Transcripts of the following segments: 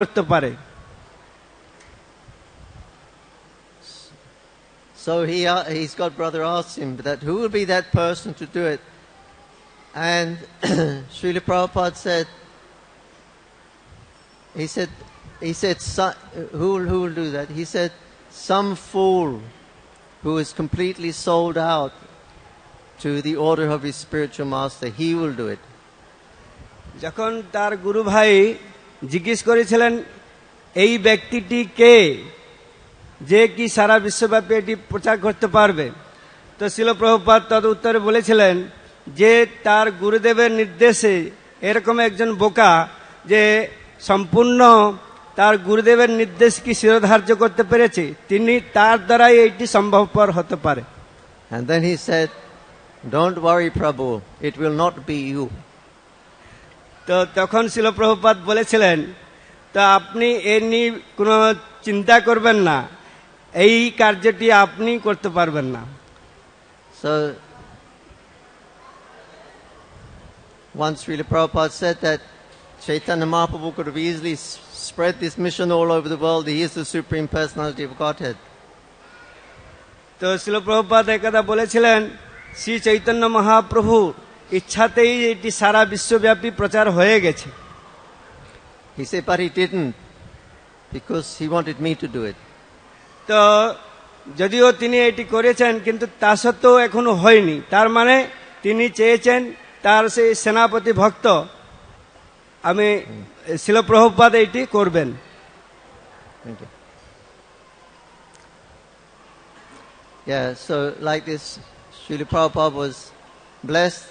করতে পারে। So he's got brother asked him that who will be that person to do it, and Srila Prabhupada said, he said who will do that? He said some fool who is completely sold out to the order of his spiritual master, he will do it. যখন তার গুরু ভাই জিজ্ঞেস করেছিলেন এই ব্যক্তিটি কে, যে কি সারা বিশ্বব্যাপী এটি প্রচার করতে পারবে, তো শিল প্রভুপাদ তদ উত্তরে বলেছিলেন যে তার গুরুদেবের নির্দেশে এরকম একজন বোকা যে সম্পূর্ণ তার গুরুদেবের নির্দেশ কি শিরোধার্য করতে পেরেছে, তিনি তার দ্বারাই এইটি সম্ভবপর হতে পারে। And then he said, don't worry Prabhu, it will not be you. তো তখন শিল প্রভুপাদ বলেছিলেন, তা আপনি এ নিয়ে কোনো চিন্তা করবেন না, এই কার্যটি আপনি করতে পারবেন না। So once Srila Prabhupada said that Chaitanya Mahaprabhu could have easily spread this mission all over the world. He is the Supreme Personality of Godhead. তো শিল প্রভুপাদ একদা বলেছিলেন শ্রী চৈতন্য মহাপ্রভু ইচ্ছাতেই এটি সারা বিশ্বব্যাপী প্রচার হয়ে গেছে। He said, but he didn't, because he wanted me to do it. তো যদিও তিনি এটি করেছেন কিন্তু তা সত্ত্বেও এখনো হয়নি, তার মানে তিনি চেয়েছেন তার সেই সেনাপতি ভক্ত আমি শিল প্রভুপাদ এটি করবেন। Thank you. Yeah, so like this, Srila Prabhupada was blessed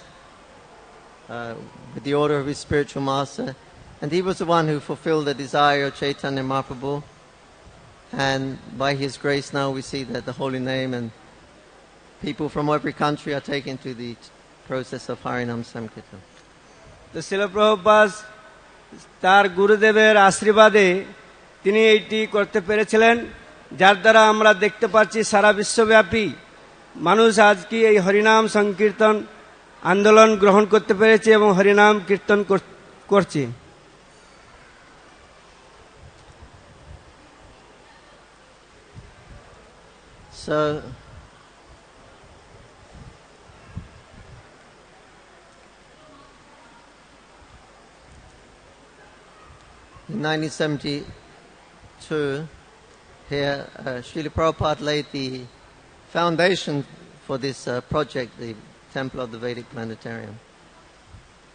with the order of his spiritual master, and he was the one who fulfilled the desire of Chaitanya Mahaprabhu. And by his grace now we see that the holy name and people from every country are taken to the process of Harinam Sankirtan. তো শিল প্রভুপাদ তার গুরুদেবের আশীর্বাদে তিনি এইটি করতে পেরেছিলেন, যার দ্বারা আমরা দেখতে পাচ্ছি সারা বিশ্বব্যাপী মানুষ আজকে এই হরিনাম সংকীর্তন আন্দোলন গ্রহণ করতে পেরেছে এবং হরিনাম কীর্তন করছে। So in 1972, here Srila Prabhupada laid the foundation for this project, the Temple of the Vedic Planetarium.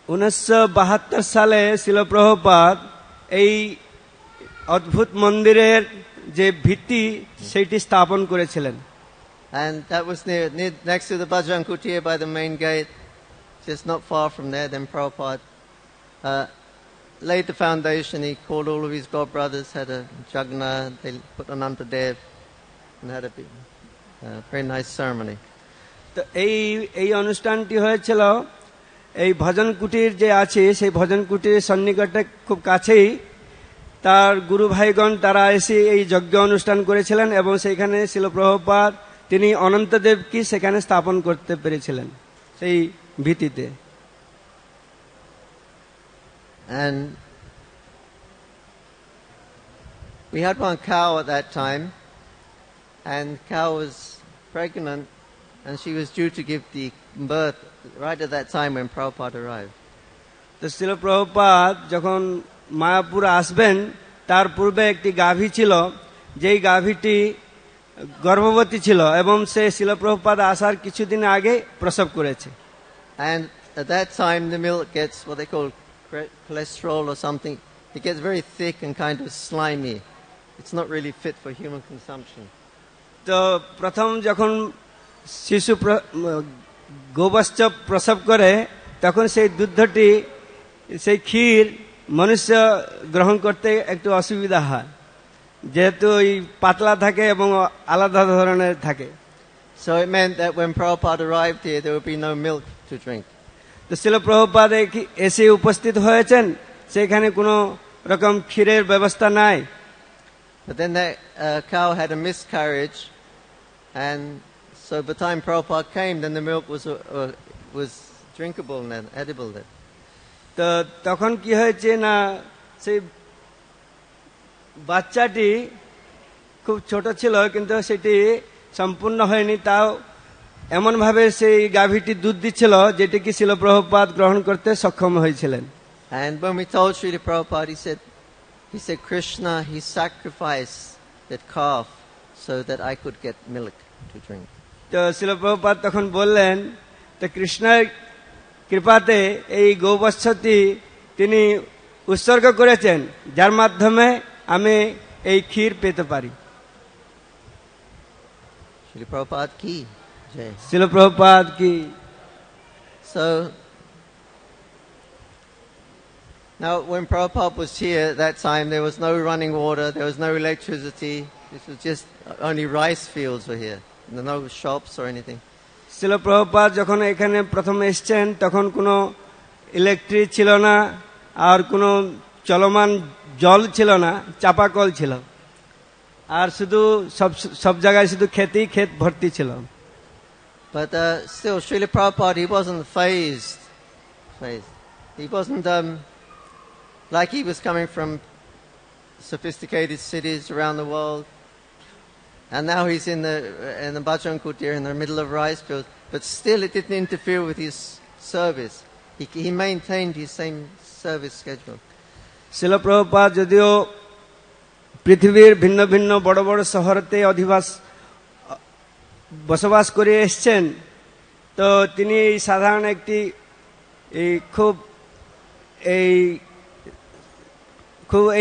1972 সালে শিল প্রভুপাদ এই অদ্ভুত মন্দিরের যে ভিত্তি সেইটি স্থাপন করেছিলেন। And that was near next to the Bajrang Kutir by the main gate, just not far from there. Then Prabhupada laid the foundation. He called all of his god brothers, had a jagna, they put Anantadev, and had a big, very nice ceremony. তো এই অনুষ্ঠানটি হয়েছিল এই ভজন কুটির যে আছে সেই ভজন কুটিরের সন্নিকটে খুব কাছেই তার গুরু ভাইগণ তারা এসে এই যজ্ঞ অনুষ্ঠান করেছিলেন এবং সেইখানে শিল প্রভুপাদ তিনি অনন্তদেবকে সেখানে স্থাপন করতে পেরেছিলেন সেই ভিত্তিতে। And we had one cow at that time, and cow was pregnant, and she was due to give the birth right at that time when Prabhupada arrived. তো শিল প্রভুপাদ যখন মায়াপুর আসবেন তার পূর্বে একটি গাভী ছিল, যেই গাভীটি গর্ভবতী ছিল এবং সে শিল প্রভুপাদ আসার কিছুদিন আগে প্রসব করেছে। And at that time the milk gets what they call cholesterol or something. It gets very thick and kind of slimy. It's not really fit for human consumption. তো প্রথম যখন শিশু গোবৎস প্রসব করে তখন সেই দুধটি সেই ক্ষীর মনুষ্য গ্রহণ করতে একটু অসুবিধা হয়, যেহেতু ওই পাতলা থাকে এবং আলাদা ধরনের থাকে। So it meant that when Prabhupada arrived here, there would be no milk to drink. তো শিল প্রভুপাদ এসে উপস্থিত হয়েছেন, সেখানে কোনো রকম ক্ষীরের ব্যবস্থা নাই। But then that cow had a miscarriage, and so by the time Prabhupada came, then the milk was drinkable and edible then. তো তখন কি হয়েছে না সেই বাচ্চাটি খুব ছোট ছিল, কিন্তু সেটি সম্পূর্ণ হয়নি। তাও এমনভাবে সেই গাভীটি দুধ দিচ্ছিল যেটি কি শিল প্রভুপাদ গ্রহণ করতে সক্ষম হয়েছিলেন। And when we told Srila Prabhupada, he said, Krishna, he sacrificed that calf so that I could get milk to drink. তো শিল প্রভুপাদ তখন বললেন, তো কৃষ্ণের কৃপাতে এই গৌবৎসটি তিনি উৎসর্গ করেছেন, যার মাধ্যমে আমি এই ক্ষীর পেতে পারি। Srila Prabhupada ki jai. শিল প্রভুপাদ কি। So, now when Prabhupada was here at that time, there was no running water, there was no electricity. This was just only rice fields were here. There were no shops or anything. শিল প্রভুপাদ যখন এখানে প্রথম এসছেন তখন কোনো electric ছিল না, আর কোনো চলমান জল ছিল না, চাপাকল ছিল, আর শুধু সব জায়গায় শুধু ক্ষেতই ক্ষেত ভর্তি ছিল। But still, Srila Prabhupada, he wasn't phased. He wasn't like he was coming from sophisticated cities around the world. And now he's in the Bhajan Kutir in the middle of rice fields. But still, it didn't interfere with his service. He maintained his same service schedule. শিল প্রভুপাদ যদিও পৃথিবীর ভিন্ন ভিন্ন বড় বড় শহরতে বসবাস করে এসছেন, তো তিনি এই সাধারণ একটি খুব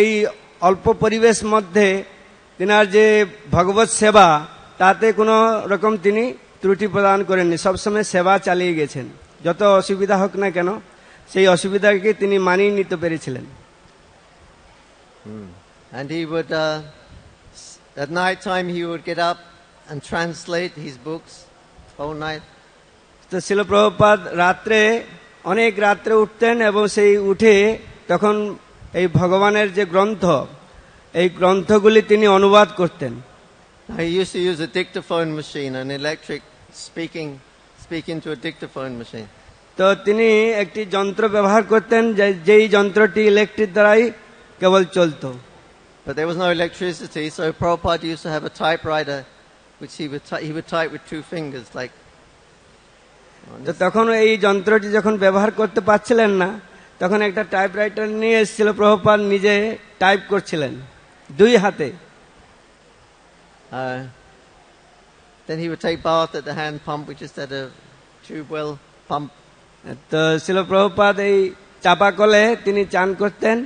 এই অল্প পরিবেশ মধ্যে তিনার যে ভগবত সেবা, তাতে কোনো রকম তিনি ত্রুটি প্রদান করেননি, সবসময় সেবা চালিয়ে গেছেন। যত অসুবিধা হোক না কেন সেই অসুবিধাকে তিনি মানিয়ে নিতে পেরেছিলেন। And he would, at night time, he would get up and translate his books all night. তো শিল প্রভুপাদ অনেক রাত্রে উঠতেন এবং সেই উঠে তখন এই ভগবানের যে গ্রন্থ, এই গ্রন্থগুলি তিনি অনুবাদ করতেন। He used to use a dictaphone machine, an electric speaking to a dictaphone machine. তো তিনি একটি যন্ত্র ব্যবহার করতেন, যেই যন্ত্রটি ইলেকট্রিক দ্বারাই কেবল চলতো। But there was no electricity, so Prabhupada used to have a typewriter, which he would type with 2 fingers, like. তো তখন এই যন্ত্রটি যখন ব্যবহার করতে পারছিলেন না, তখন একটা টাইপরাইটার নিয়ে এসেছিল, প্রভুপাদ নিজে টাইপ করছিলেন 2 হাতে। Then he would take bath at the hand pump, which is at a tube well pump. তো শিল প্রভুপাদ এই চাপাকলে তিনি চান করতেন।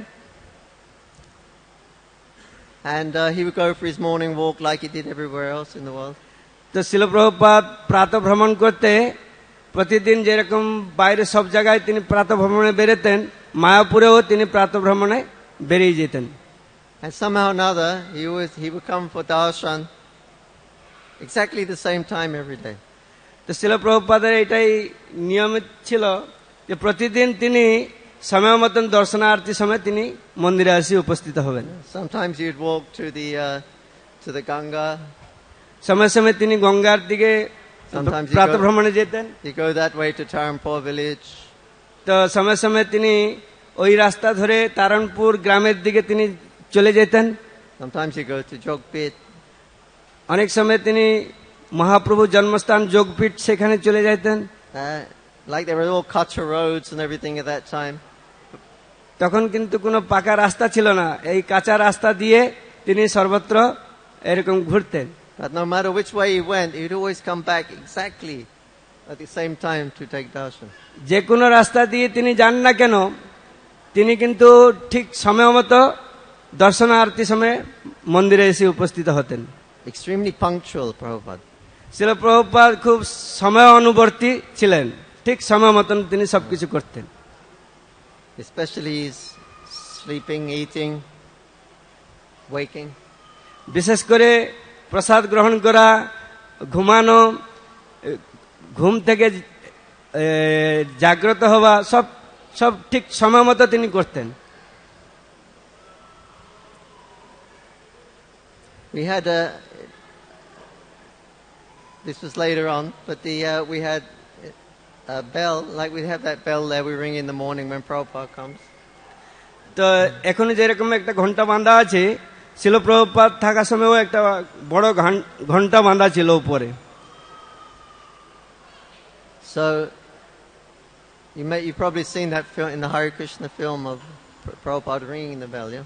And he would go for his morning walk like he did everywhere else in the world. তো শিল প্রভুপাদ প্রাতঃ ভ্রমণ করতে প্রতিদিন যেরকম বাইরে সব জায়গায় তিনি প্রাতঃ ভ্রমণে বেরোতেন, মায়াপুরেও তিনি প্রাতঃ ভ্রমণে বেরিয়ে যেতেন। And somehow or another, he would come for darshan exactly the same time every day. তো শিল প্রভুপাদের এটাই নিয়মিত ছিল যে প্রতিদিন তিনি সময় মতন দর্শনার্থী সময় তিনি মন্দিরে আসি উপস্থিত হবেন। Sometimes he would walk to the Ganga. সময় সময় তিনি গঙ্গার দিকে প্রাতঃ ভ্রমণে যেতেন। He go that way to Taranpur village. তো সময় সময় তিনি ওই রাস্তা ধরে তারণপুর গ্রামের দিকে তিনি চলে যেতেন। Sometimes he go to Jogpit. অনেক সময় তিনি মহাপ্রভু জন্মস্থান যোগপীঠ সেখানে চলে যেতেন। Like there were all Kutcha roads and everything at that time. তখন কিন্তু কোনো পাকা রাস্তা ছিল না, এই কাঁচা রাস্তা দিয়ে তিনি সর্বত্র এরকম ঘুরতেন। But no matter which way he went, he would always come back exactly at the same time to take darshan. যে কোনো রাস্তা দিয়ে তিনি যান না কেন, তিনি কিন্তু ঠিক সময় মতো দর্শনার্থী সময়ে মন্দিরে এসে উপস্থিত হতেন। Extremely punctual, Prabhupada. শিল প্রভুপাদ খুব সময় অনুবর্তী ছিলেন, ঠিক সময় মতন তিনি সবকিছু করতেন। Especially his sleeping, eating, waking. বিশেষ করে প্রসাদ গ্রহণ করা, ঘুমানো, ঘুম থেকে জাগ্রত হওয়া, সব ঠিক সময় মতো তিনি করতেন। We had this was later on, but we had a bell, like we have that bell there we ring in the morning when Prabhupada comes. তো এখন যেরকম একটা ঘন্টা বাঁধা আছে, শিল প্রভুপাদ থাকার সময়ও একটা বড় ঘন্টা বাঁধা ছিল উপরে। So you've probably seen that film in the Hare Krishna film of Prabhupada ringing the bell, yeah?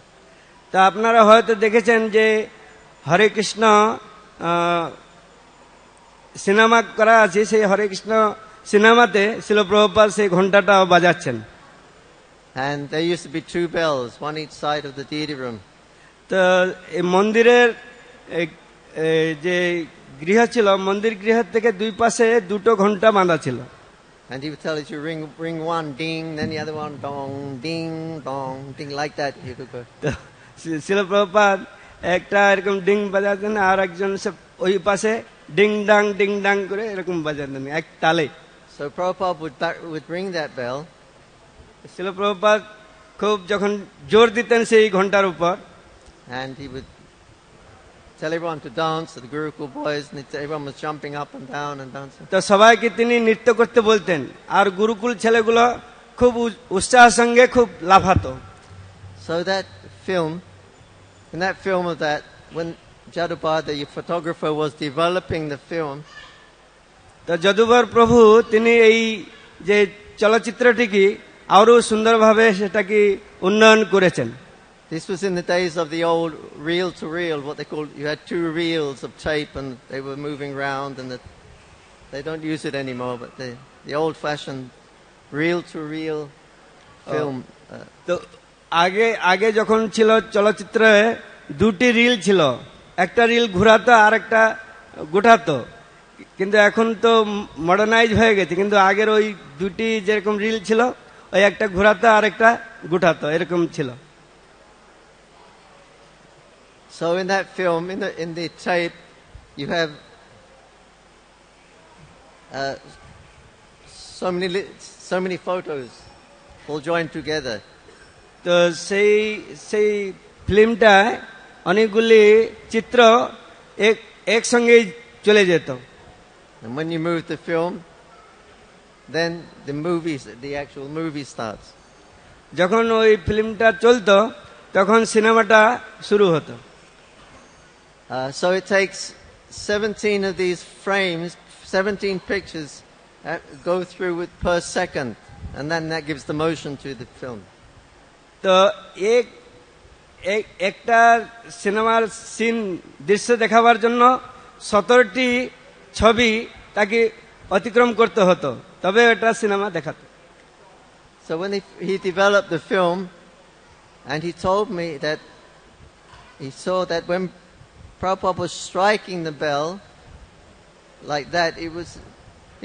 তা আপনারা হয়তো দেখেছেন যে হরে কৃষ্ণ সিনেমা করা আছে, সেই হরে কৃষ্ণ সিনেমাতে শিল প্রভুপাদ সেই ঘন্টাটা বাজাচ্ছেন। And there used to be two bells, one each side of the deity room. তো এই মন্দিরের যে গৃহ ছিল, মন্দির গৃহের থেকে দুই পাশে দুটো ঘন্টা বাঁধা ছিল। And he would tell us, you ring one, ding, then the other one, dong, ding, dong, ding, like that. You could go. তো শিল প্রভুপাদ একটা এরকম ডিং বাজাতেন, আর একজন সব ওই পাশে ডিং ডাং করে এরকম বাজাতেন এক তালে। So Prabhupada would ring that bell, শিল প্রভুপাদ খুব যখন জোর দিতেন সেই ঘন্টার উপর, and he would tell everyone to dance, the Gurukul boys, and everyone was jumping up and down and dancing. তো সবাইকে তিনি নৃত্য করতে বলতেন, আর গুরুকুল ছেলেগুলো খুব উৎসাহের সঙ্গে খুব লাফাতো। So that film, in that film of that, when Jadubada, your photographer, was developing the film, তো যদুবর প্রভু তিনি এই যে চলচ্চিত্রটিকে আরো সুন্দরভাবে সেটাকে উন্নয়ন করেছেন। this was in the days of the old reel-to-reel, what they called, you had two reels of tape and they were moving round, and they don't use it anymore, but the old-fashioned reel-to-reel film. তো আগে যখন ছিল চলচ্চিত্রে দুটি reel ছিল, একটা reel ঘুরাতো আর একটা গুঠাতো, কিন্তু এখন তো মডার্নাইজ হয়ে গেছে, কিন্তু আগের ওই দুটি যেরকম রিল ছিল, ওই একটা ঘুরাতো আর একটা গুঠাতো, এরকম ছিল। So in that film, in the tape, you have so many photos all joined together. তো সেই ফিল্মটায় অনেকগুলি চিত্র একসঙ্গেই চলে যেত। And when you move the film, then the actual movie starts. যখন ওই ফিল্মটা চলতো তখন সিনেমাটা শুরু হতো। So it takes 17 of these frames, 17 pictures go through per second, and then that gives the motion to the film. তো একটা সিনেমার সিন দৃশ্য দেখাবার জন্য 17টি ছবি তাকে অতিক্রম করতে হতো, তবে এটা সিনেমা দেখাতো। So when he developed the film, and he told me that he saw that when Prabhupada was striking the bell like that,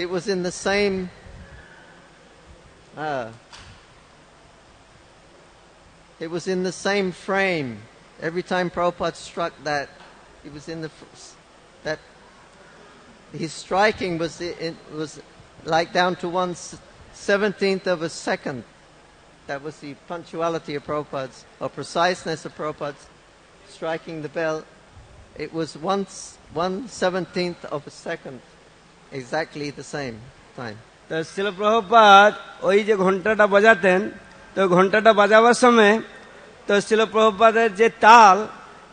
it was in the same it was in the same frame. Every time Prabhupada struck that, it was in that his striking was like down to 1/17 of a second. That was the punctuality of Prabhupada's, or preciseness of Prabhupada's striking the bell. It was 1/17 of a second, exactly the same time. তো শিল প্রভুপাদ ওই যে ঘন্টাটা বাজাতেন, তো ঘন্টাটা বাজাবার সময় তো শিল প্রভুপাদের যে তাল,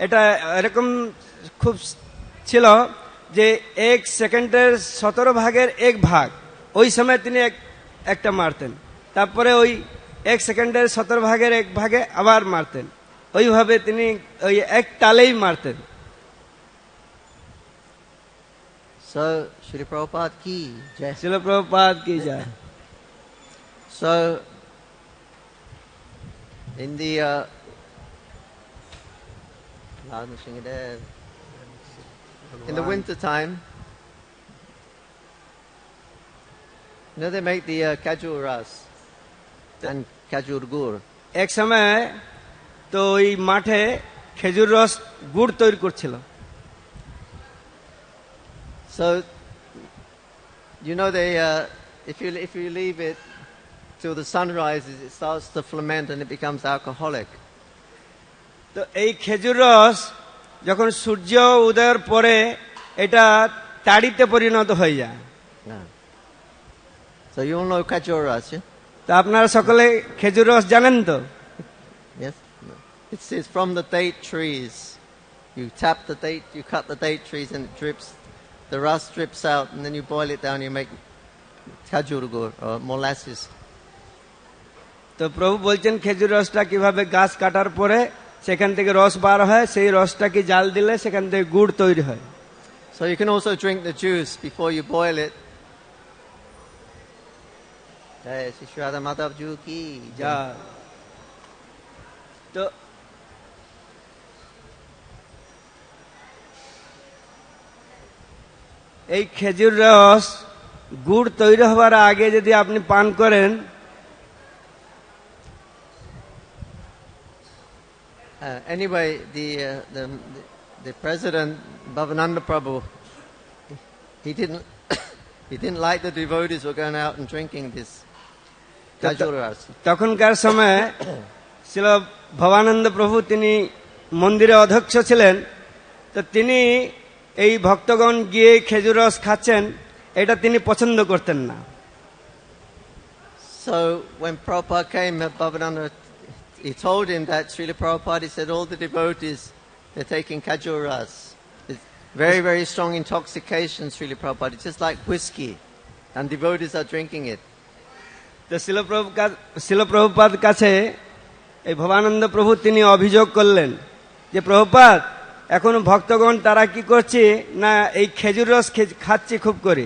এটা এরকম খুব ছিল যে 1 সেকেন্ডের 17 ভাগের 1 ভাগ ওই সময় তিনি একটা মারতেন, তারপরে ওই 1 সেকেন্ডের 17 ভাগের 1 ভাগে আবার মারতেন, ওইভাবে তিনি ওই এক তালেই মারতেন। So, Srila Prabhupada ki jai. শিল প্রভুপাদ কি যায়। So, in the winter time, they make the kajur ras and kajur gur. এক সময় তো ওই মাঠে খেজুর রস গুড় তৈরি করছিল। So, they if you leave it till the sun rises, it starts to ferment and it becomes alcoholic. তো এই খেজুর রস যখন সূর্য উদয়ের পরে এটা তাড়িতে পরিণত হয়ে যায়। Yeah. So you all know kajur ras, yeah? তা আপনারা সকলে খেজুর রস জানেন তো? Yes. It's from the date trees. You tap the date, you cut the date trees and it drips, the rust drips out and then you boil it down, you make khajur gur or molasses. তো প্রভু বলছেন খেজুর রসটা কিভাবে গাছ কাটার পরে সেখান থেকে রস বার হয়, সেই রসটাকে জাল দিলে সেখান থেকে গুড় তৈরি হয়। So you can also drink the juice before you boil it. Jai Shri Shri Radha Madhav Ji ki যা jai. তো এই খেজুর রস গুড় তৈরি হওয়ার আগে যদি আপনি পান করেন, Anyway, the president Bhavananda Prabhu, he didn't he didn't like the devotees were going out and drinking this khajur ras. তখনকার সময়ে ছিল ভবানন্দ প্রভু, তিনি মন্দিরে অধ্যক্ষ ছিলেন, তো তিনি এই ভক্তগণ গিয়ে খেজুর রস খাচ্ছেন এটা তিনি পছন্দ করতেন না। So when Prabhupada came, Bhavananda, he told him that Srila Prabhupada, he said, all the devotees, they're taking khajur ras. It's very, very strong intoxication, Srila Prabhupada. It's just like whiskey, and devotees are drinking it. তো শিল প্রভুপাদ কাছে এই ভবানন্দ প্রভু তিনি অভিযোগ করলেন যে প্রভুপাদ, এখন ভক্তগণ তারা কি করছে না, এই খেজুর রস খাচ্ছে খুব করে,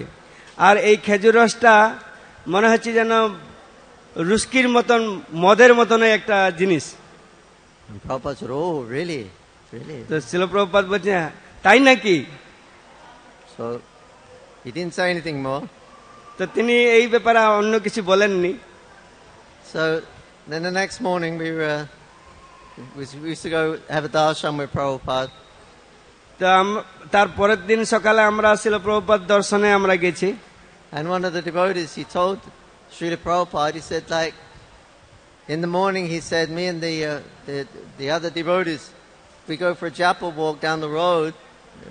আর এই খেজুর রসটা মনে হচ্ছে যেন রুস্কির মতন, মদের মতন একটা জিনিস। And Prabhupada said, oh, really? Really? তো শিল প্রভুপাদ বলছে "হ্যাঁ, তাই নাকি?" So he didn't say anything more. তো তিনি এই ব্যাপারে অন্য কিছু বলেননি। So then the next morning we used to go have a darshan with Prabhupada. তো তার পরের দিন সকালে আমরা শিল প্রভুপাদ দর্শনে আমরা গেছি। And one of the devotees, he told Srila Prabhupada, he said, like, in the morning, he said, me and the other devotees, we go for a japal walk down the road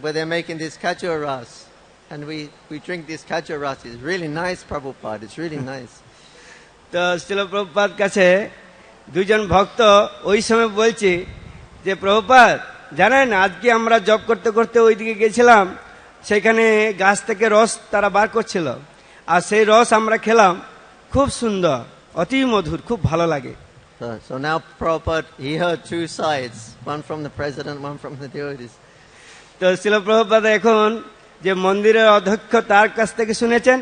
where they're making this khajur ras. And we drink this khajur ras. It's really nice, Prabhupada. It's really nice. তো শিল প্রভুপাদ কাছে দুইজন ভক্ত ওই সময় বলছে যে প্রভুপাদ জানেন, আজকে আমরা জব করতে করতে ওইদিকে গেছিলাম, সেখানে গাছ থেকে রস তারা বার করছিল, আর সেই রস আমরা খেলাম, খুব সুন্দর, অতি মধুর, খুব ভালো লাগে। So now Prabhupada, he heard two sides, one from the president, one from the devotees. তো শিল প্রভুপাদ এখন যে মন্দিরের অধ্যক্ষ তার কাছ থেকে শুনেছেন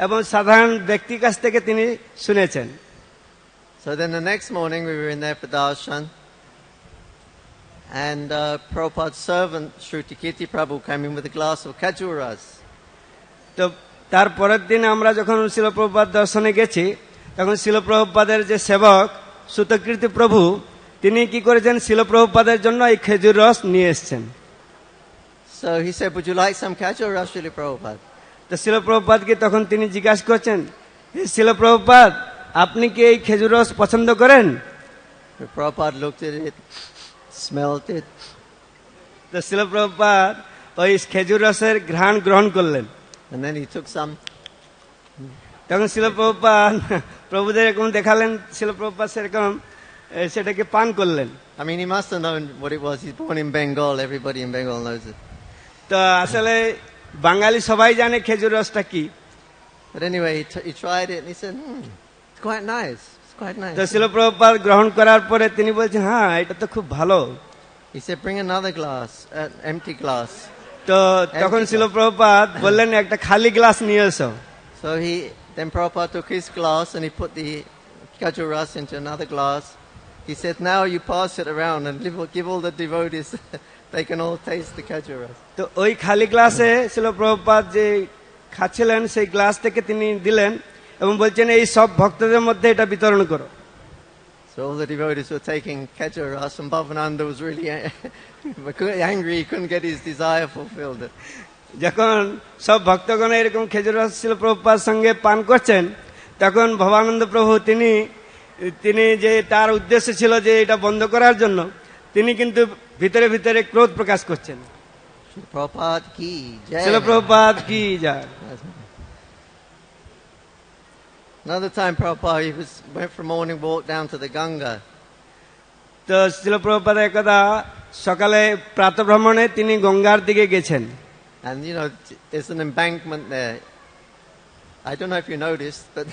এবং সাধারণ ব্যক্তির কাছ থেকে তিনি শুনেছেন। So then the next morning we were in there for darshan, and Prabhupada's servant Shruti Kirti Prabhu came in with a glass of khajur ras. তো তার পরের দিন আমরা যখন শিল প্রভুপাদ দর্শনে গেছি, তখন শিল প্রভুপাদের যে সেবক সুতকীর্তি প্রভু, তিনি কি করেছেন, শিল প্রভুপাদের জন্য এই খেজুর রস নিয়ে এসেছেন। So he said, would you like some khajur ras, Srila Prabhupada? তো শিল প্রভুপাদকে তখন তিনি জিজ্ঞাসা করছেন, হে শিল প্রভুপাদ, আপনি কি এই খেজুর রস পছন্দ করেন? The Prabhupada looked at it, smelled it, তো শিল প্রভুপাদ ওই খেজুর রসের ঘ্রাণ গ্রহণ করলেন। and then he took some. তখন শিল প্রভুপাদ প্রভুদের এরকম দেখালেন, শিল প্রভুপাদ সেরকম সেটাকে পান করলেন। I mean, he must have known what it was. He's born in Bengal. Everybody in Bengal knows it. তো আসলে বাঙালি সবাই জানে খেজুর রসটা কি। But anyway, he tried it and he said, it's quite nice. It's quite nice. তো শিল প্রভুপাদ গ্রহণ করার পরে তিনি বলছেন, হ্যাঁ এটা তো খুব ভালো। He said, bring another glass, an empty glass. তো তখন শিল প্রভুপাদ বললেন, একটা খালি গ্লাস নিয়ে এসো। So then Prabhupada took his glass and he put the khajur ras into another glass. He said, now you pass it around and give all the devotees, they can all taste the khajur ras. তো ওই খালি গ্লাসে শিল প্রভুপাদ যে খাচ্ছিলেন সেই glass থেকে তিনি দিলেন এবং বলছেন, এই সব ভক্তদের মধ্যে এটা বিতরণ করো। So all the devotees were taking khajur ras, and Bhavananda was really angry. He couldn't get his desire fulfilled. যখন সব ভক্তগণ এরকম খেজুর রস শিল প্রভুপাদ সঙ্গে পান করছেন, তখন ভবানন্দ প্রভু তিনি যে তার উদ্দেশ্য ছিল যে এটা বন্ধ করার জন্য, তিনি কিন্তু ভিতরে ভিতরে ক্রোধ প্রকাশ করছেন। Prabhupada ki jai. শিল প্রভুপাদ কি যায়। Another time Prabhupada, went for a morning walk down to the Ganga. তো শিল প্রভুপাদ একদা সকালে প্রাতঃভ্রমণে তিনি গঙ্গার দিকে গেছেন। And you know, there's an embankment there. I don't know if you noticed, but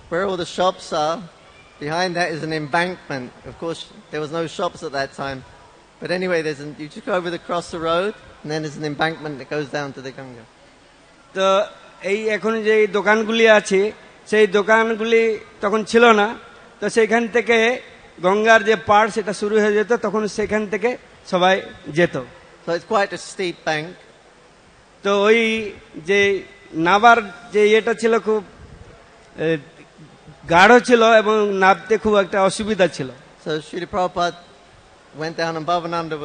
where all the shops are, behind that is an embankment. Of course, there was no shops at that time. But anyway, you just go over across the road, and then there's an embankment that goes down to the Ganga. তো এই এখন যে দোকানগুলি আছে সেই দোকানগুলি তখন ছিল না, তো সেখান থেকে গঙ্গার যে পাড় সেটা শুরু হয়ে যেত, তখন সেখান থেকে সবাই যেত। So it's quite a steep bank. তো ওই যে নাবার যে ইয়েটা ছিল খুব গাঢ় ছিল এবং নাবতে খুব একটা অসুবিধা ছিল। So Srila Prabhupada went down and Bhavananda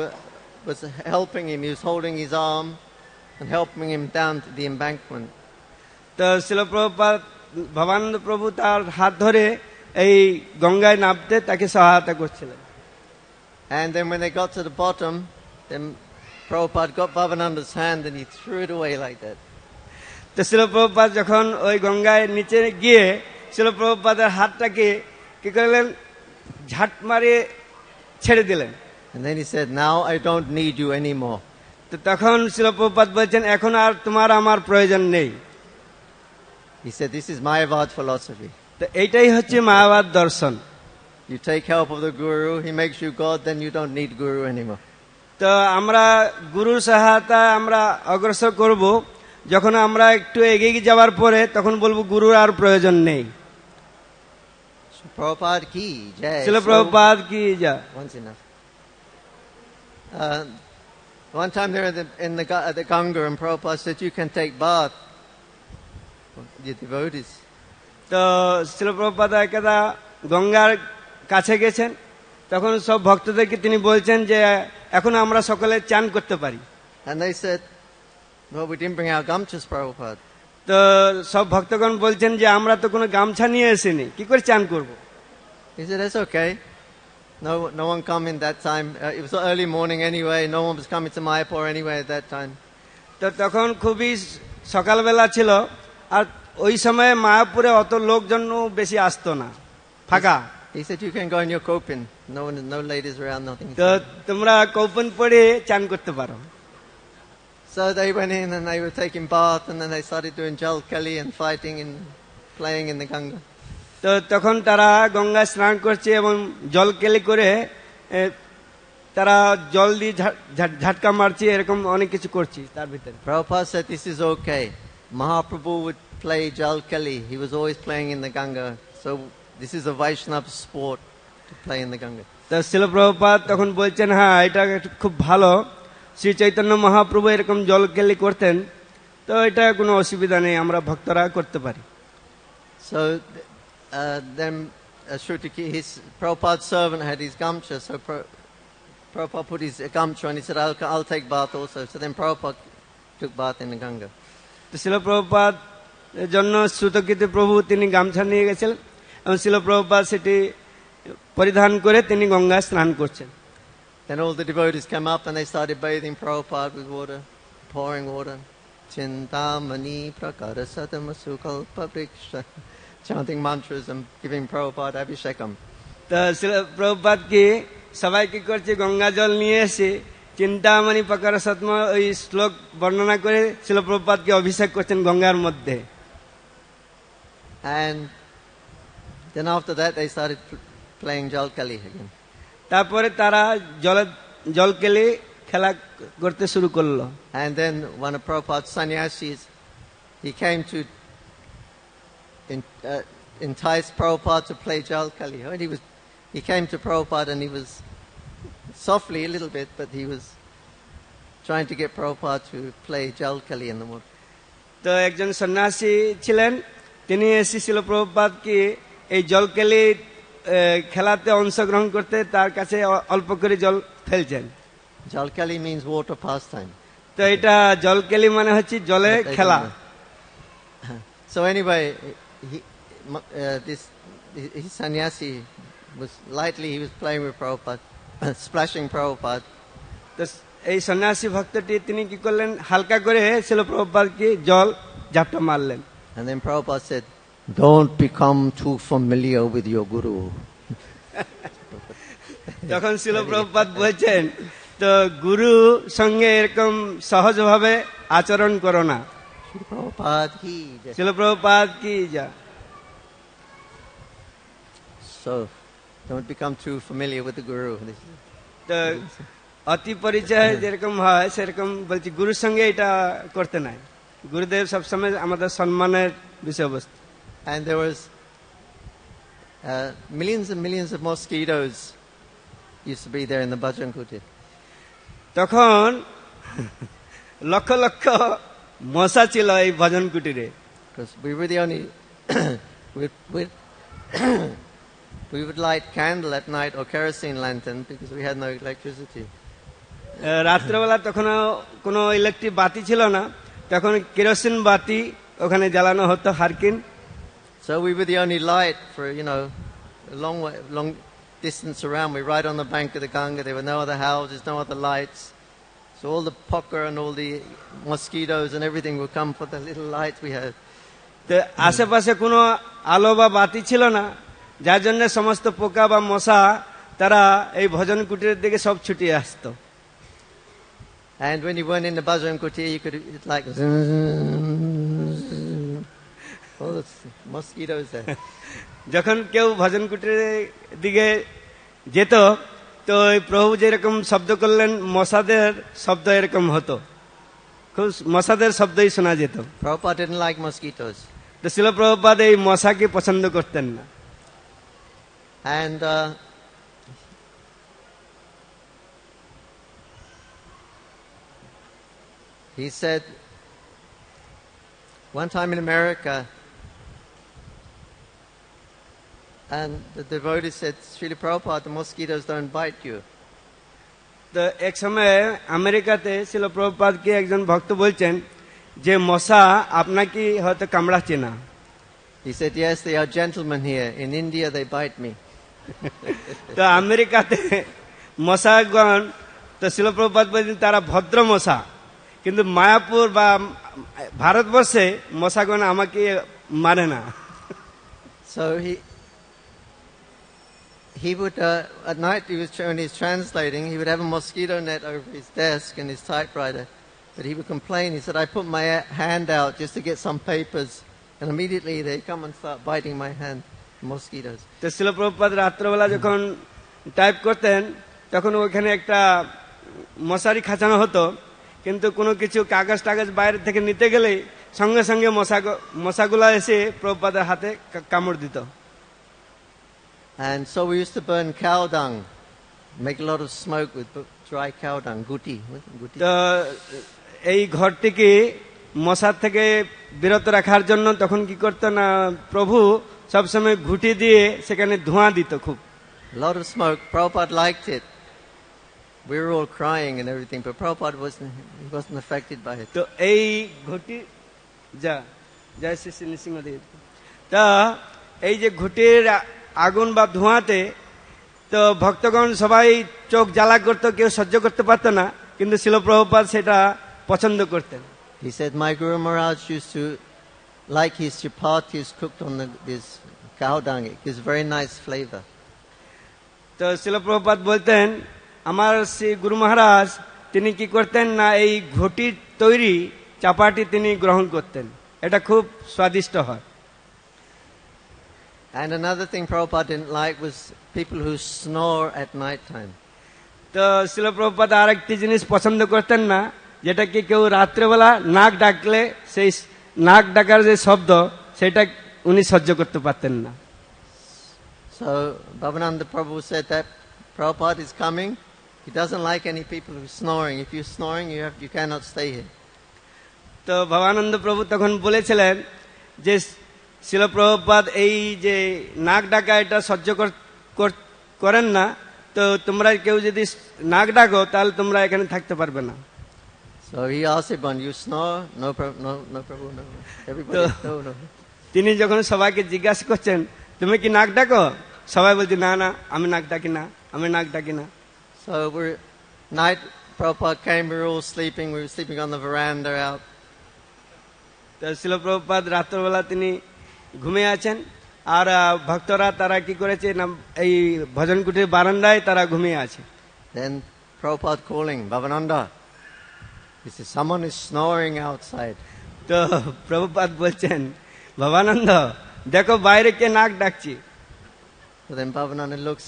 was helping him. He was holding his arm and helping him down to the embankment. তো শিল প্রভুপাদ ভবানন্দ প্রভু তার হাত ধরে এই গঙ্গায় নামতে তাকে সহায়তা করছিলেন। And then when they got to the bottom, then Prabhupada got Bhavananda's hand and he threw it away like that. তো শিল প্রভুপাদ যখন ওই গঙ্গায় নিচে গিয়ে শিল প্রভুপাদের হাতটাকে কি করলেন, ঝাট মারিয়ে ছেড়ে দিলেন। And then he said, now I don't need you anymore. তো তখন শিল প্রভুপাদ বলছেন, এখন আর তোমার আমার প্রয়োজন নেই। He said, this is Mayavad philosophy. তো এইটাই হচ্ছে মায়াবাদ দর্শন। You take help of the Guru, he makes you God, then you don't need Guru anymore. তো আমরা গুরুর সহায়তা আমরা অগ্রসর করব, যখন আমরা একটু এগিয়ে যাওয়ার পরে তখন বলবো গুরুর আর প্রয়োজন নেই। So Prabhupada ki jai. শিল প্রভুপাদ কি যা। Once enough. One time they were at the Ganga and Prabhupada said, you can take bath. The devotees. তো শিল প্রভুপাদ একদা গঙ্গার কাছে গেছেন, তখন সব ভক্তদেরকে তিনি বলছেন যে এখন আমরা সকলে চান করতে পারি। And they said, well, we didn't bring our gamchas, Prabhupada. তো সব ভক্তগণ বলছেন যে আমরা তো কোনো গামছা নিয়ে আসিনি, কি করে চান করব। He said, that's okay. No one come in that time. It was early morning anyway. No one was coming to Mayapur anyway at that time. তো তখন খুবই সকালবেলা ছিল, আর ওই সময়ে মায়াপুরে অত লোকজন বেশি আসতো না, ফাঁকা। He said, you can go in your kopin. No ladies around, nothing. তো তোমরা কৌপন পরে চান করতে পারো। So they went in and they were taking bath and then they started doing Jal Kali and fighting and playing in the Ganga. তো তখন তারা গঙ্গায় স্নান করছে এবং জল কেলি করে তারা জল দিয়ে ঝাটকা মারছে, এরকম অনেক কিছু করছে তার ভিতরে। Prabhupada said, this is okay. Mahaprabhu would play Jal Kali. He was always playing in the Ganga. So this is a Vaishnava sport to play in the Ganga. তো শিল প্রভুপাদ তখন বলছেন, হ্যাঁ এটা খুব ভালো, শ্রী চৈতন্য মহাপ্রভু এরকম জল কেলি করতেন, তো এটা কোনো অসুবিধা নেই, আমরা ভক্তরা করতে পারি। So then Shrutiki, his Prabhupada's servant had his gamcha, so Prabhupada put his gamcha and he said, I'll take bath also. So then Prabhupada took bath in the Ganga. তো শিল প্রভুপাদ জন্য শ্রুতকৃত প্রভু তিনি গামছা নিয়ে গেছিলেন এবং শিল প্রভুপাদ সেটি পরিধান করে তিনি গঙ্গায় স্নান করছেন। Then all the devotees came up and they started bathing Prabhupada with water, pouring water. Chintamani prakara sadama sukalpa vriksha. Chanting mantras and giving Prabhupada abhishekam. তো শিল প্রভুপাদ কি সবাই কি করছে, গঙ্গা জল নিয়ে এসে চিন্তামণি প্রকার সত্ম ওই শ্লোক বর্ণনা করে শিল প্রভুপাদকে অভিষেক করছেন গঙ্গার মধ্যে। And then after that they started playing Jal Kali again. তারপরে তারা জল কেলে খেলা করতে শুরু করলো। And then one of Prabhupada's sannyasis, he came to entice Prabhupada to play Jal Kali. And he came to Prabhupada and he was softly a little bit, but he was trying to get Prabhupada to play Jal Kali in the water. তো একজন সন্ন্যাসী ছিলেন, তিনি এসে শিল প্রভুপাদকে এই জলকেলি খেলাতে অংশগ্রহণ করতে তার কাছে অল্প করে জল ফেলছেন। Jal Kali means water pastime. তো এটা জলকেলি মানে হচ্ছে জলে খেলা। So anyway, his sannyasi was lightly, he was playing with Prabhupada, splashing Prabhupada. তো এই সন্ন্যাসী ভক্তটি তিনি কি করলেন, হালকা করে শিল প্রভুপাদকে জল ঝাপটা মারলেন। And then Prabhupada said, don't become too familiar with your guru. তখন শিল প্রভুপাদ বলছেন, তো গুরু সঙ্গে এরকম সহজভাবে আচরণ করো না। Srila Prabhupada ki jai. শিল প্রভুপাদ কি যা। So, don't become too familiar with the Guru. তো অতি পরিচয় যেরকম হয় সেরকম বলছি, গুরুর সঙ্গে এটা করতে নাই। গুরুদেব সবসময় আমাদের সম্মানের বিষয়বস্তু। And there was millions and millions of mosquitoes used to be there in the bhajan kuti. তখন লক্ষ লক্ষ মশা ছিল এই ভজন কুটিরে। Because we were the only, we we would light candle at night or kerosene lantern because we had no electricity. রাত্রেবেলা তখন কোনো electric বাতি ছিল না, তখন কেরোসিন বাতি ওখানে জ্বালানো হতো, হারকিন। So we were the only light for, a long distance around. We were right on the bank of the Ganga. There were no other houses, no other lights. So all the poker and all the mosquitoes and everything would come for the little lights we had. তো আশেপাশে কোনো আলো বা বাতি ছিল না, যার জন্য সমস্ত পোকা বা মশা তারা এই ভজন কুটিরের দিকে সব ছুটিয়ে আসতো। And when you went in the bhajan kuti, you could, it's like, all the mosquitoes there. যখন কেউ ভজন কুটিরের দিকে যেত, তো ওই প্রভু যেরকম শব্দ করলেন, মশাদের শব্দ এরকম হতো, খুব মশাদের শব্দই শোনা যেত। Prabhupada didn't like mosquitoes. তো শিল প্রভুপাদ এই মশাকে পছন্দ করতেন না। And he said, one time in America, and the devotee said, Srila Prabhupada, the mosquitoes don't bite you. তো এক সময় আমেরিকাতে শিল প্রভুপাদকে একজন ভক্ত বলছেন যে মশা আপনাকে হয়তো কামড়াচ্ছে না। He said, yes, they are gentlemen here. In India, they bite me. তো আমেরিকাতে মশাগণ, তো শিল প্রভুপাদ বলছেন তারা ভদ্র মশা, কিন্তু মায়াপুর বা ভারতবর্ষে মশাগণ আমাকে মারে না। So he would, at night, when he's translating, he would have a mosquito net over his desk and his typewriter. But he would complain. He said, I put my hand out just to get some papers, and immediately they come and start biting my hand, mosquitoes. তো শিল প্রভুপাদ রাত্রবেলা যখন type করতেন, তখন ওখানে একটা মশারি খাঁচানো হতো, কিন্তু কোনো কিছু কাগজ টাগজ বাইরে থেকে নিতে গেলেই সঙ্গে সঙ্গে মশাগুলা এসে প্রভুপাদের হাতে কামড় দিত। And so we used to burn cow dung, make a lot of smoke with dry cow dung, guti. তো এই ঘরটিকে মশার থেকে বিরত রাখার জন্য তখন কি করতো না, প্রভু সবসময় ঘুটি দিয়ে সেখানে ধোঁয়া দিত খুব। A lot of smoke. Prabhupada liked it. We were all crying and everything, but Prabhupada wasn't affected by it. তো এই ঘটি জয় শ্রী নৃসিংহদেব, তা এই যে ঘুটির আগুন বা ধোঁয়াতে তো ভক্তগণ সবাই চোখ জ্বালা করতো, কেউ সহ্য করতে পারতো না, কিন্তু শিল প্রভুপাদ সেটা পছন্দ করতেন। He said, my Guru Maharaj used to like his chapatis cooked on this cow dung. It gives very nice flavor. তো শিল প্রভুপাদ বলতেন, আমার শ্রী গুরু মহারাজ তিনি কি করতেন না, এই ঘটির তৈরি চাপাটি তিনি গ্রহণ করতেন, এটা খুব স্বাদিষ্ট হয়। And another thing Prabhupada didn't like was people who snore at night time. তো শিল প্রভুপাদ আর একটি জিনিস পছন্দ করতেন না, যেটা কি কেউ রাত্রেবেলা নাক ডাকলে সেই নাক ডাকার যে শব্দ সেটা উনি সহ্য করতে পারতেন না। So Bhavananda Prabhu said that Prabhupada is coming. He doesn't like any people who are snoring. If you're snoring, you cannot stay here. তো ভবানন্দ প্রভু তখন বলেছিলেন যে শিল প্রভুপাদ এই যে নাক ডাকা এটা সহ্য করেন না, তো তোমরা কেউ যদি নাক ডাকো তাহলে তোমরা এখানে থাকতে পারবে না। So he asked everyone, you snore? No, Prabhu, no. Everybody, no. তিনি যখন সবাইকে জিজ্ঞাসা করছেন তুমি কি নাক ডাকো, সবাই বলছে না না, আমি নাক ডাকি না, আমি নাক ডাকি না। So night Prabhupada came, we were all sleeping. We were sleeping on the veranda out. তো শিল প্রভুপাদ রাত্রবেলা তিনি ঘুমিয়ে আছেন, আর ভক্তরা তারা কি করেছে না এই ভজন কুটির বারান্দায় তারা ঘুমিয়ে আছে। Then Prabhupada calling, Bhavananda. He says, someone is snoring outside. তো প্রভুপাদ বলছেন ভবানন্দ দেখো বাইরে কে নাক ডাকছি। So then Bhavananda looks,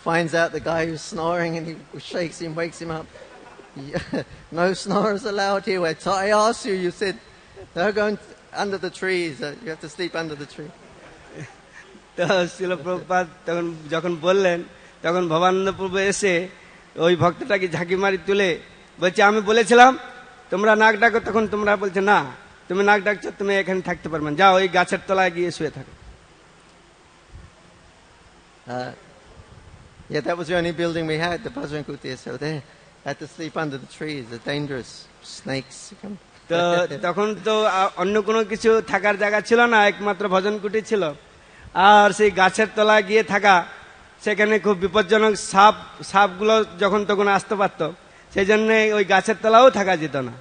finds out the guy who's snoring, and he shakes him, wakes him up. No snorers allowed here. So I asked you, you said, they're going under the trees. You have to sleep under the tree. তো শিল প্রভুপাদ তখন যখন বললেন তখন ভবানন্দ প্রভু এসে ওই ভক্তটাকে ঝাঁকি মারি তুলে বলছে আমি বলেছিলাম তোমরা নাক ডাকো, তখন তোমরা বলছে না তুমি নাক ডাকছো, তুমি এখানে থাকতে পারবে না, যাও ওই গাছের তলায় গিয়ে শুয়ে থাকো। Yeah, that was the only building we had, the Bhajan Kutir. So they had to sleep under the trees. The dangerous snakes come. তো তখন তো অন্য কোনো কিছু থাকার জায়গা ছিল না, একমাত্র ভজন কুটি ছিল। আর সেই গাছের তলায় গিয়ে থাকা, সেখানে খুব বিপজ্জনক সাপগুলো যখন তখন আসতে পারত, সেই জন্য ওই গাছের তলাও থাকা যেত না।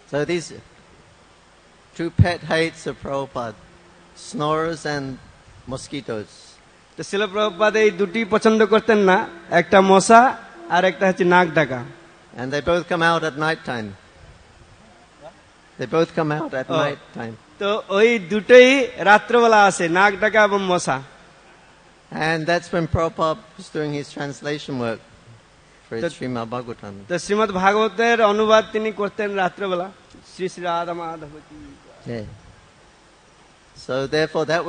So these two pet hates of Prabhupada, snorers and mosquitoes. তো শিল প্রভুপাদ এই দুটি পছন্দ করতেন না, একটা মশা আর একটা হচ্ছে নাক ডাকা। And they both come out at night time. They both come out at night time. তো ওই দুটোই রাত্রবেলা আসে, নাক ডাকা এবং মশা। And that's when Prabhupada was doing his translation work for his Srimad Bhagavatam. তো শ্রীমদ্ ভাগবতের অনুবাদ তিনি করতেন রাত্রবেলা। শ্রী শ্রী রাধা মাধব কি। Yeah. So therefore that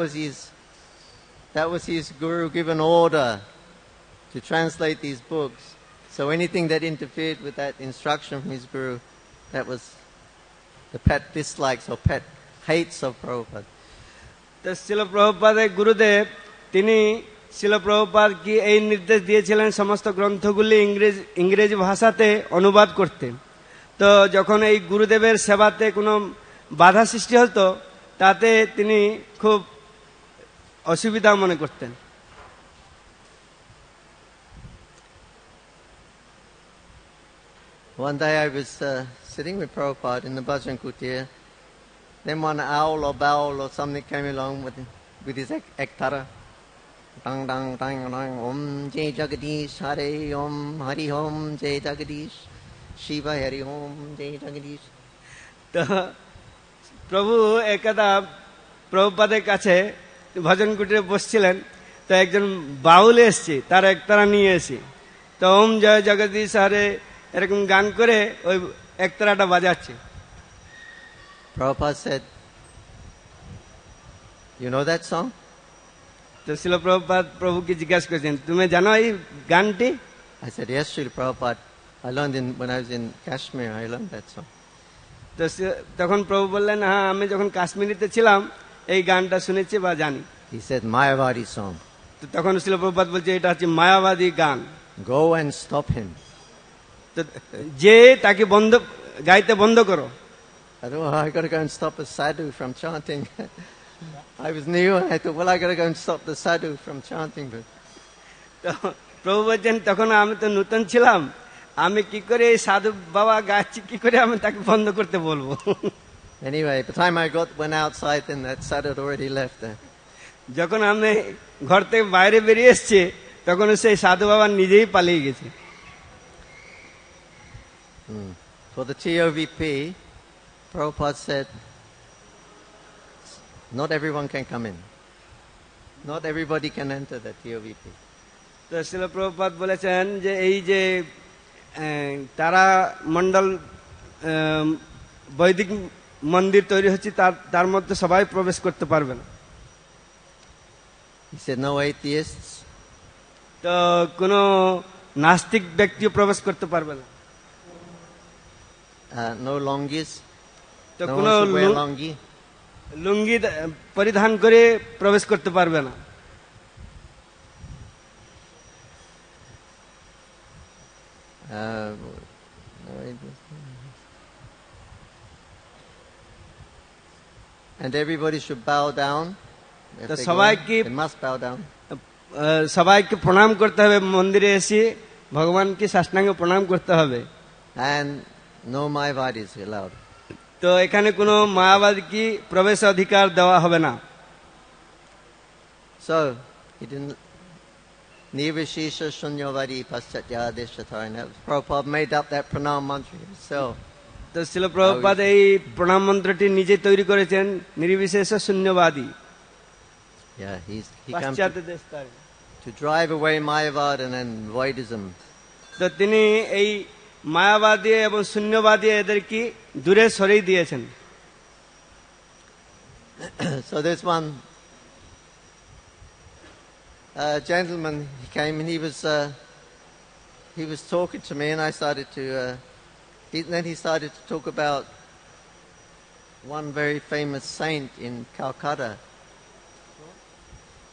was his guru given order to translate these books. So anything that interfered with that instruction from his guru, that was the pet dislikes or pet hates of Prabhupada. তো শিল প্রভুপাদের গুরুদেব তিনি শিল প্রভুপাদ কি এই নির্দেশ দিয়েছিলেন সমস্ত গ্রন্থগুলি ইংরেজি ভাষাতে অনুবাদ করতে। তো যখন এই গুরুদেবের সেবাতে কোনো বাধা সৃষ্টি হতো তাতে তিনি খুব অসুবিধা মনে করতেন। One day I was sitting with Prabhupada in the Bhajan Kutir. Then one owl or bowl or something came along with his ektara. Dang, dang, dang, dang. Om Jai Jagadish, Hare Om, Hari Om, Jai Jagadish, Shiva Hari Om, Jai Jagadish. তো প্রভু একদা প্রভুপাদের কাছে ভজন কুটিরে বসছিলেন, তো একজন বাউল এসছে, তার একতারা নিয়ে এসে তো ওম জয় জগদীশ হরে এরকম গান করে ওই একতারাটা বাজাচ্ছে। Prabhupada said, you know that song? তো শিল প্রভুপাদ প্রভুকে জিজ্ঞাসা করেছেন তুমি জানো এই গানটি? I said, yes, Srila Prabhupada. I learned when I was in Kashmir, I learned that song. তো তখন প্রভু বললেন হ্যাঁ আমি যখন কাশ্মীরিতে ছিলাম এই গানটা শুনেছি বা জানি। He said, Mayavadi song. তো তখন শিল প্রভুপাদ বলছে এটা হচ্ছে মায়াবাদী গান। Go and stop him. তো যে তাকে গাইতে বন্ধ করো। I thought, well, I got to go and stop a sadhu from chanting. I was new, and I thought, well, I got to go and stop the sadhu from chanting. But তো প্রভু বলছেন তখন আমি তো নতুন ছিলাম, আমি কি করে এই সাধু বাবা গাচ্ছি কি করে আমি তাকে বন্ধ করতে বলবো। anyway, by the time I went outside, then that sadhu had already left there. যখন আমি ঘর থেকে বাইরে বেরিয়ে এসছি তখন সেই সাধু বাবা নিজেই পালিয়ে গেছে। For the TOVP, Prabhupada said, not everyone can come in. Not everybody can enter the TOVP. তো শিল প্রভুপাদ বলেছেন যে এই যে তারা মন্ডল বৈদিক মন্দির তৈরি হচ্ছে তার মধ্যে সবাই প্রবেশ করতে পারবে না। He said, no atheists, তো কোনো নাস্তিক ব্যক্তিও প্রবেশ করতে পারবে না। no longis, তো no কোনো one should wear longi. লুঙ্গি পরিধান করে প্রবেশ করতে পারবে না। No atheists. And everybody should bow down. If তো they go in, সবাইকে they must bow down. সবাইকে প্রণাম করতে হবে, মন্দিরে এসে ভগবানকে সাষ্টাঙ্গে প্রণাম করতে হবে। And no Mayavadis allowed. তো এখানে কোনো মায়াবাদীকে প্রবেশ অধিকার দেওয়া হবে না। So, he didn't. Nirvishisha Shunyavadi Paschatya. Prabhupada made up that pranam mantra himself. তো শিল প্রভুপাদ এই প্রণাম মন্ত্রটি নিজে তৈরি করেছেন, নির্বিশেষ শূন্যবাদী। Yeah, he came পাশ্চাত্য দেশ তার। to drive away Mayavad and Vaidism. তো তিনি এই মায়াবাদী এবং শূন্যবাদী এদেরকে দূরে সরিয়ে দিয়েছেন। So there's one gentleman, he came and he was talking to me, and I started to then he started to talk about one very famous saint in Calcutta.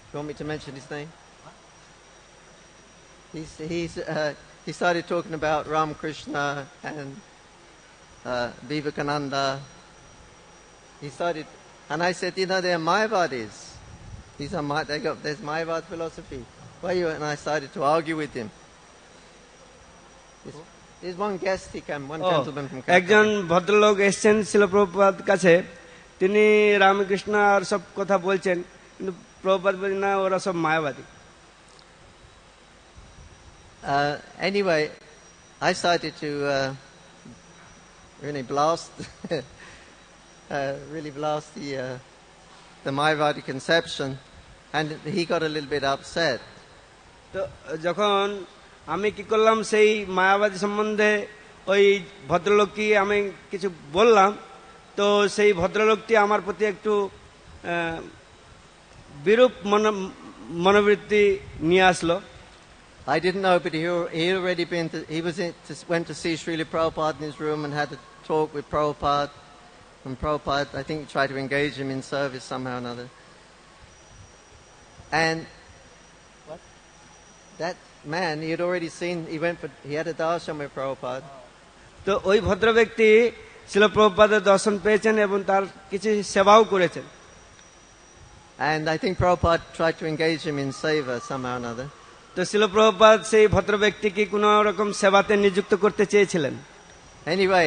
You want me to mention his name? He started talking about Ramakrishna and Vivekananda. He started, and I said, they're Mayavadis. There's Mayavad philosophy. Why you? And I started to argue with him. There's one guest, he came, one gentleman from একজন Calcutta. ভদ্রলোক এসেছেন শিল প্রভুপাদ কাছে, তিনি রামকৃষ্ণ আর সব কথা বলছেন, কিন্তু প্রভুপাদ বলেন না, ওরা সব মায়াবাদী। Anyway, I started to really blast, the Mayavadi conception, and he got a little bit upset. তো যখন আমি কি করলাম, সেই মায়াবাদী সম্বন্ধে ওই ভদ্রলোককে আমি কিছু বললাম, তো সেই ভদ্রলোকটি আমার প্রতি একটু বিরূপ মনোবৃত্তি নিয়ে আসলো। I didn't know, but he already went to see Srila Prabhupada in his room and had a talk with Prabhupada. And Prabhupada, I think, tried to engage him in service somehow or another. And that man, he had already seen, he had a darshan with Prabhupada. তো ওই ভদ্র ব্যক্তি শিল প্রভুপাদের দর্শন পেয়েছেন এবং তার কিছু সেবাও করেছেন। And I think Prabhupada tried to engage him in seva somehow or another. তো শিল প্রভুপাদ সেই ভদ্র ব্যক্তিকে কোন রকম সেবাতে নিযুক্ত করতে চেয়েছিলেন। Anyway,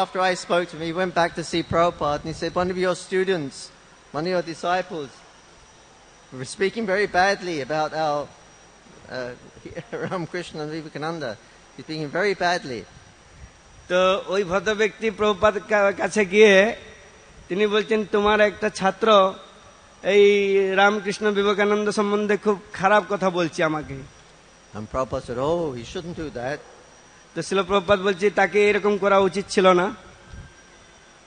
after I spoke to him, he went back to see Prabhupada and he said, one of your students, one of your disciples, were speaking very badly about our Ramakrishna and Vivekananda. He's speaking very badly. তো ওই ভদ্র ব্যক্তি প্রভুপাদ কাছে গিয়ে তিনি বলছেন, তোমার একটা ছাত্র এই রামকৃষ্ণ বিবেকানন্দ সম্বন্ধে খুব খারাপ কথা বলছে আমাকে। And Prabhupada said, oh, he shouldn't do that. তো শিল প্রভুপাদ বলছে, তাকে এরকম করা উচিত ছিল না।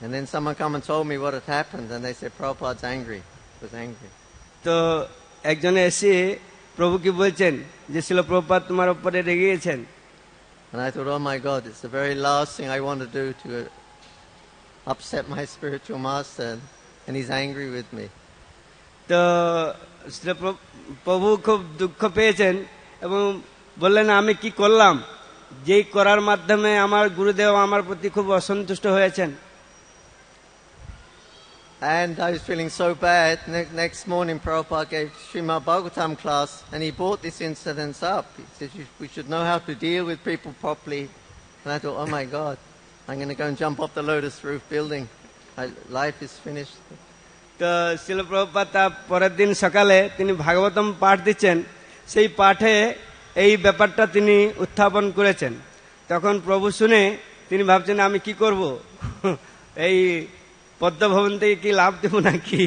And then someone come and told me what had happened, and they said Prabhupada's angry. He was angry. তো একজনে এসে প্রভুকে বলছেন যে শিল প্রভুপাদ তোমার উপরে রেগে গেছেন। And I thought, oh my God, it's the very last thing I want to do to upset my spiritual master, and he's angry with me. তো প্রভু খুব দুঃখ পেয়েছেন এবং বললেন, আমি কি করলাম, যেই করার মাধ্যমে আমার গুরুদেব আমার প্রতি খুব অসন্তুষ্ট হয়েছেন। And I was feeling so bad. Next morning, Prabhupada gave Srimad Bhagavatam class, and he brought this incident up. He said, we should know how to deal with people properly. And I thought, oh my God, I'm going to go and jump off the Lotus Roof building. Life is finished. তো শিল প্রভুপাদ তার পরের দিন সকালে তিনি ভাগবতম পাঠ দিচ্ছেন, সেই পাঠে এই ব্যাপারটা তিনি উত্থাপন করেছেন। তখন প্রভু শুনে তিনি ভাবছেন, আমি কি করব, এই পদ্মভবন থেকে কি লাভ দেব নাকি।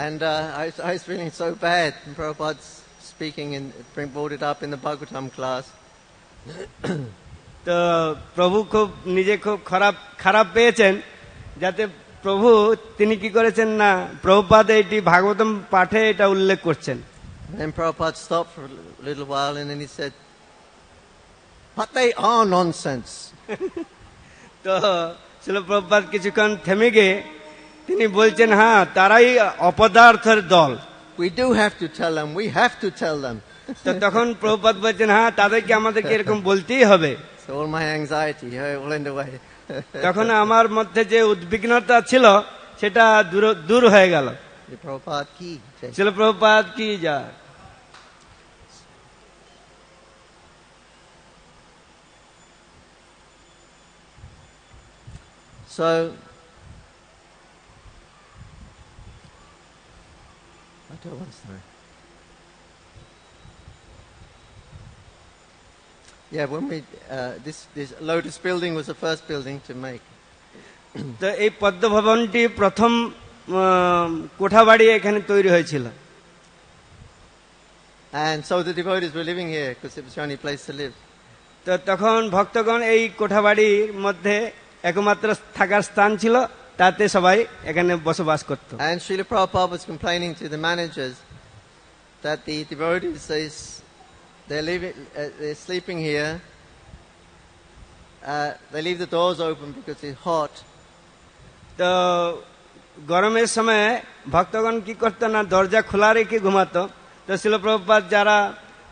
And I was feeling so bad. And Prabhupada's speaking and brought it up in the Bhagavatam class. তো প্রভু খুব নিজে খুব খারাপ পেয়েছেন, যাতে প্রভু তিনি কি করেছেন না, প্রভুপাদ এটি ভাগবতম পাঠে এটা উল্লেখ করছেন। Then Prabhupada stopped for a little while, and then he said, but they are nonsense. তো শিল প্রভুপাদ কিছুক্ষণ থেমে গিয়ে তিনি বলছেন, হ্যাঁ, তারাই অপদার্থের দল। We do have to tell them. We have to tell them. তো তখন প্রভুপাদ বলছেন, হ্যাঁ, তাদেরকে আমাদেরকে এরকম বলতেই হবে। So all my anxiety all went away. তখন আমার মধ্যে যে উদ্বিগ্নতা ছিল সেটা দূর হয়ে গেল। Prabhupada ki. শিল প্রভুপাদ কি যায়। So tell one story. Yeah, when we this Lotus building was the first building to make. তো এই পদ্ম ভবনটি প্রথম কোঠাবাড়ি এখানে তৈরি হয়েছিল। And so the devotees were living here because it was the only place to live. তো তখন ভক্তগণ এই কোঠাবাড়ির মধ্যে একমাত্র থাকার স্থান ছিল, তাতে সবাই এখানে বসবাস করত। And Srila Prabhupada was complaining to the managers that the devotees they're sleeping here. They leave the doors open because it's hot. তো গরমের সময় ভক্তগণ কি করতো না, দরজা খোলা রেখে ঘুমাতো। তো শিল প্রভুপাদ যারা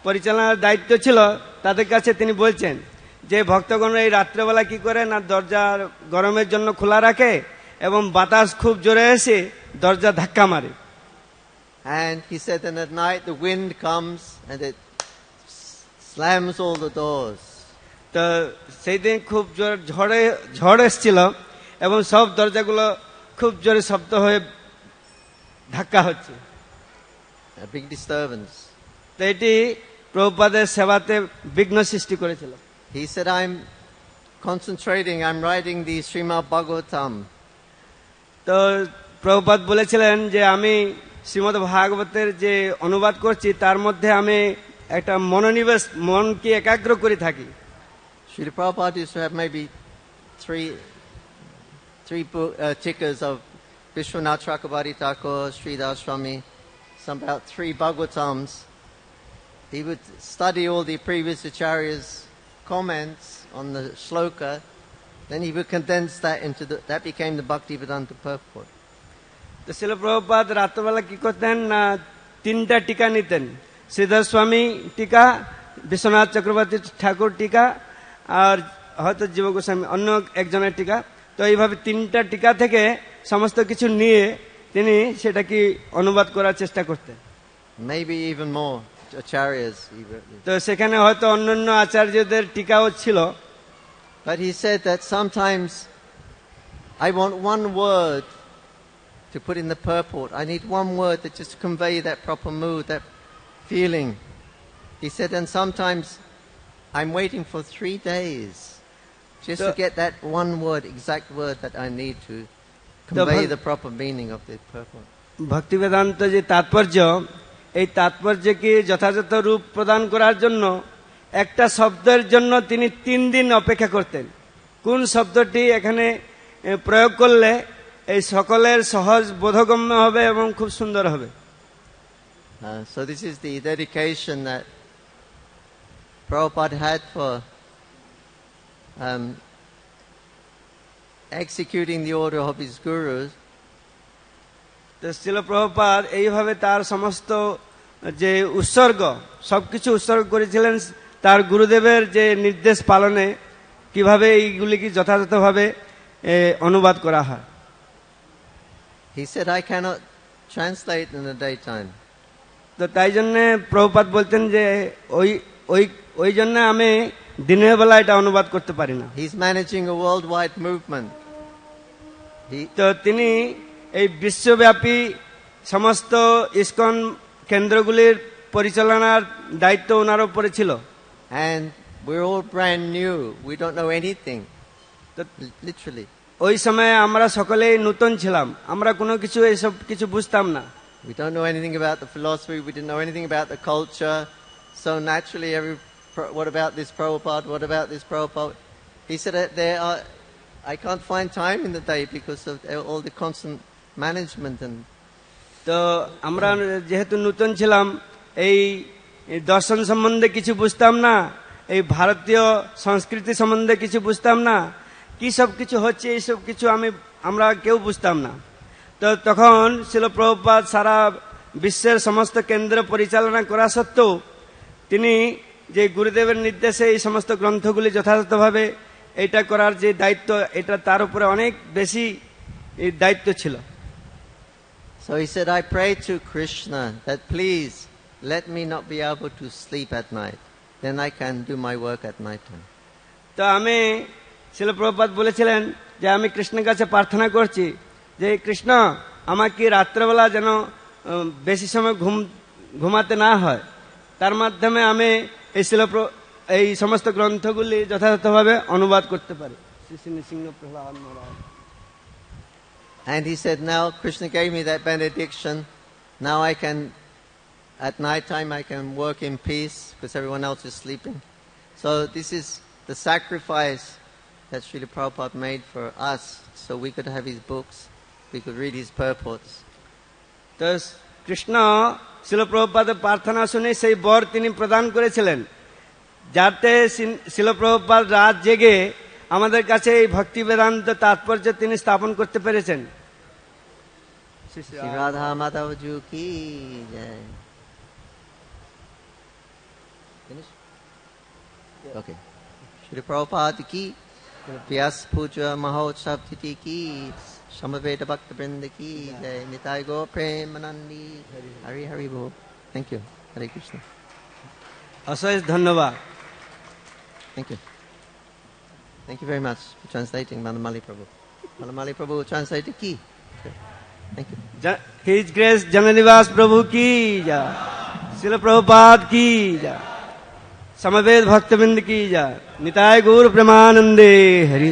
পরিচালনার দায়িত্ব ছিল তাদের কাছে তিনি বলছেন যে ভক্তগণ এই রাত্রেবেলা কি করে না, দরজা গরমের জন্য খোলা রাখে এবং বাতাস খুব জোরে এসে দরজা ধাক্কা মারে। And he said that at night the wind comes and it slams all the doors. তো সেই দিন খুব জোর ঝড় এসেছিল এবং সব দরজাগুলো খুব জোরে শব্দ হয়ে ধাক্কা হচ্ছে। A big disturbance. তো এটি প্রভুপাদের সেবাতে বিঘ্ন সৃষ্টি করেছিল। He said, I'm concentrating, I'm writing the Srimad Bhagavatam. তো প্রভুপাদ বলেছিলেন যে আমি শ্রীমদ্ ভাগবতের যে অনুবাদ করছি তার মধ্যে আমি একটা মনোনিবেশ, মনকে একাগ্র করে থাকি। Srila Prabhupada used to have maybe three tickers of Vishwanath Chakrabarti Thakur, Sridhar Swami, some about 3 Bhagavatams. He would study all the previous acharyas' comments on the shloka, then he would condense that into that became the Bhaktivedanta purport. তো শিল প্রভুপাদ রাত্রবেলা কি করতেন না, 3টা টিকা নিতেন, শ্রীধর স্বামী টিকা, বিশ্বনাথ চক্রবর্তী ঠাকুর টিকা আর হয়তো জীব গোস্বামী অন্য একজনের টিকা। তো এইভাবে 3টা টিকা থেকে সমস্ত কিছু নিয়ে তিনি সেটা কি অনুবাদ করার চেষ্টা করতেন। Maybe even more acharyas. তো সেখানে হয়তো অন্যান্য আচার্যদের টিকাও ছিল। But he said that sometimes I want one word to put in the purport. I need one word that just convey that proper mood, that feeling. He said, and sometimes I'm waiting for 3 days just to get that one word, exact word that I need to convey the proper meaning of the purport. ভক্তি বেদান্ত যে তাৎপর্য, এই তাৎপর্যকে যথাযথ রূপ প্রদান করার জন্য একটা শব্দের জন্য তিনি 3 দিন অপেক্ষা করতেন, কোন শব্দটি এখানে প্রয়োগ করলে এই সকলের সহজ বোধগম্য হবে এবং খুব সুন্দর হবে। So this is the dedication that Prabhupada had for executing the order of his gurus. তো শ্রীল প্রভুপাদ এইভাবে তার সমস্ত যে উৎসর্গ সবকিছু উৎসর্গ করেছিলেন তার গুরুদেবের যে নির্দেশ পালনে, কিভাবে এইগুলিকে যথাযথভাবে অনুবাদ করা হয়। He said, I cannot translate in the daytime. তো তাই জন্য প্রভুপাদ বলতেন যে ওই জন্য আমি দিনের বেলা এটা অনুবাদ করতে পারি না। He's managing a worldwide movement. তো তিনি এই বিশ্বব্যাপী সমস্ত ইসকন কেন্দ্রগুলির পরিচালনার দায়িত্ব ওনার উপরে ছিল। And we're all brand new. We don't know anything. Literally. ওই সময় আমরা সকলেই নতুন ছিলাম, আমরা কোনো কিছু এসব কিছু বুঝতাম না। We don't know anything about the philosophy. We didn't know anything about the culture. So naturally, what about this Prabhupada? What about this Prabhupada? He said that I can't find time in the day because of all the constant management and. তো আমরা যেহেতু নতুন ছিলাম, এই দর্শন সম্বন্ধে কিছু বুঝতাম না, এই ভারতীয় সংস্কৃতি সম্বন্ধে কিছু বুঝতাম না, কি সব কিছু হচ্ছে এইসব কিছু আমরা কেউ বুঝতাম না। তো তখন শিল প্রভুপাদ সারা বিশ্বের সমস্ত কেন্দ্র পরিচালনা করা সত্ত্বেও তিনি যে গুরুদেবের নির্দেশে এই সমস্ত গ্রন্থগুলি যথাযথভাবে এটা করার যে দায়িত্ব, এটা তার উপরে অনেক বেশি দায়িত্ব ছিল। So he said, I pray to Krishna that please let me not be able to sleep at night. Then I can do my work at night time. তো আমি শিল প্রভুপাদ বলেছিলেন যে আমি কৃষ্ণের কাছে প্রার্থনা করছি যে কৃষ্ণ আমাকে রাত্রেবেলা যেন বেশি সময় ঘুমাতে না হয়, তার মাধ্যমে আমি এই সমস্ত গ্রন্থগুলি যথাযথভাবে অনুবাদ করতে পারি। শ্রী শ্রী নৃসিংহ প্রহ্লাদ মহারাজ। And he said, now Krishna gave me that benediction. Now I can, at night time, I can work in peace because everyone else is sleeping. So this is the sacrifice that Srila Prabhupada made for us, so we could have his books, we could read his purports. তো কৃষ্ণ শিল প্রভুপাদের প্রার্থনা শুনে সেই বর তিনি প্রদান করেছিলেন, যাতে শিল প্রভুপাদ রাত জেগে আমাদের কাছে এই ভক্তি বেদান্ত তাৎপর্য তিনি স্থাপন করতে পেরেছেন। Shri Radha Madhava Ji ki jai. Finish? Okay. Shri Prabhupada ki, Vyas Puja Mahotsav Titi ki, Samaveda Bhakta Vrinda ki jai, Nitai Go Premanandi, Hari Hari Bol. Thank you. Hare Krishna. অশেষ ধন্যবাদ। Thank you. Thank you very much for translating Manamali Prabhu. Manamali Prabhu translated ki. Thank you. His Grace Jananiwas Prabhu ki jai, Srila Prabhupada ki jai, Samaved Bhaktavind ki jai, Nitai Gaur Premanande Hari।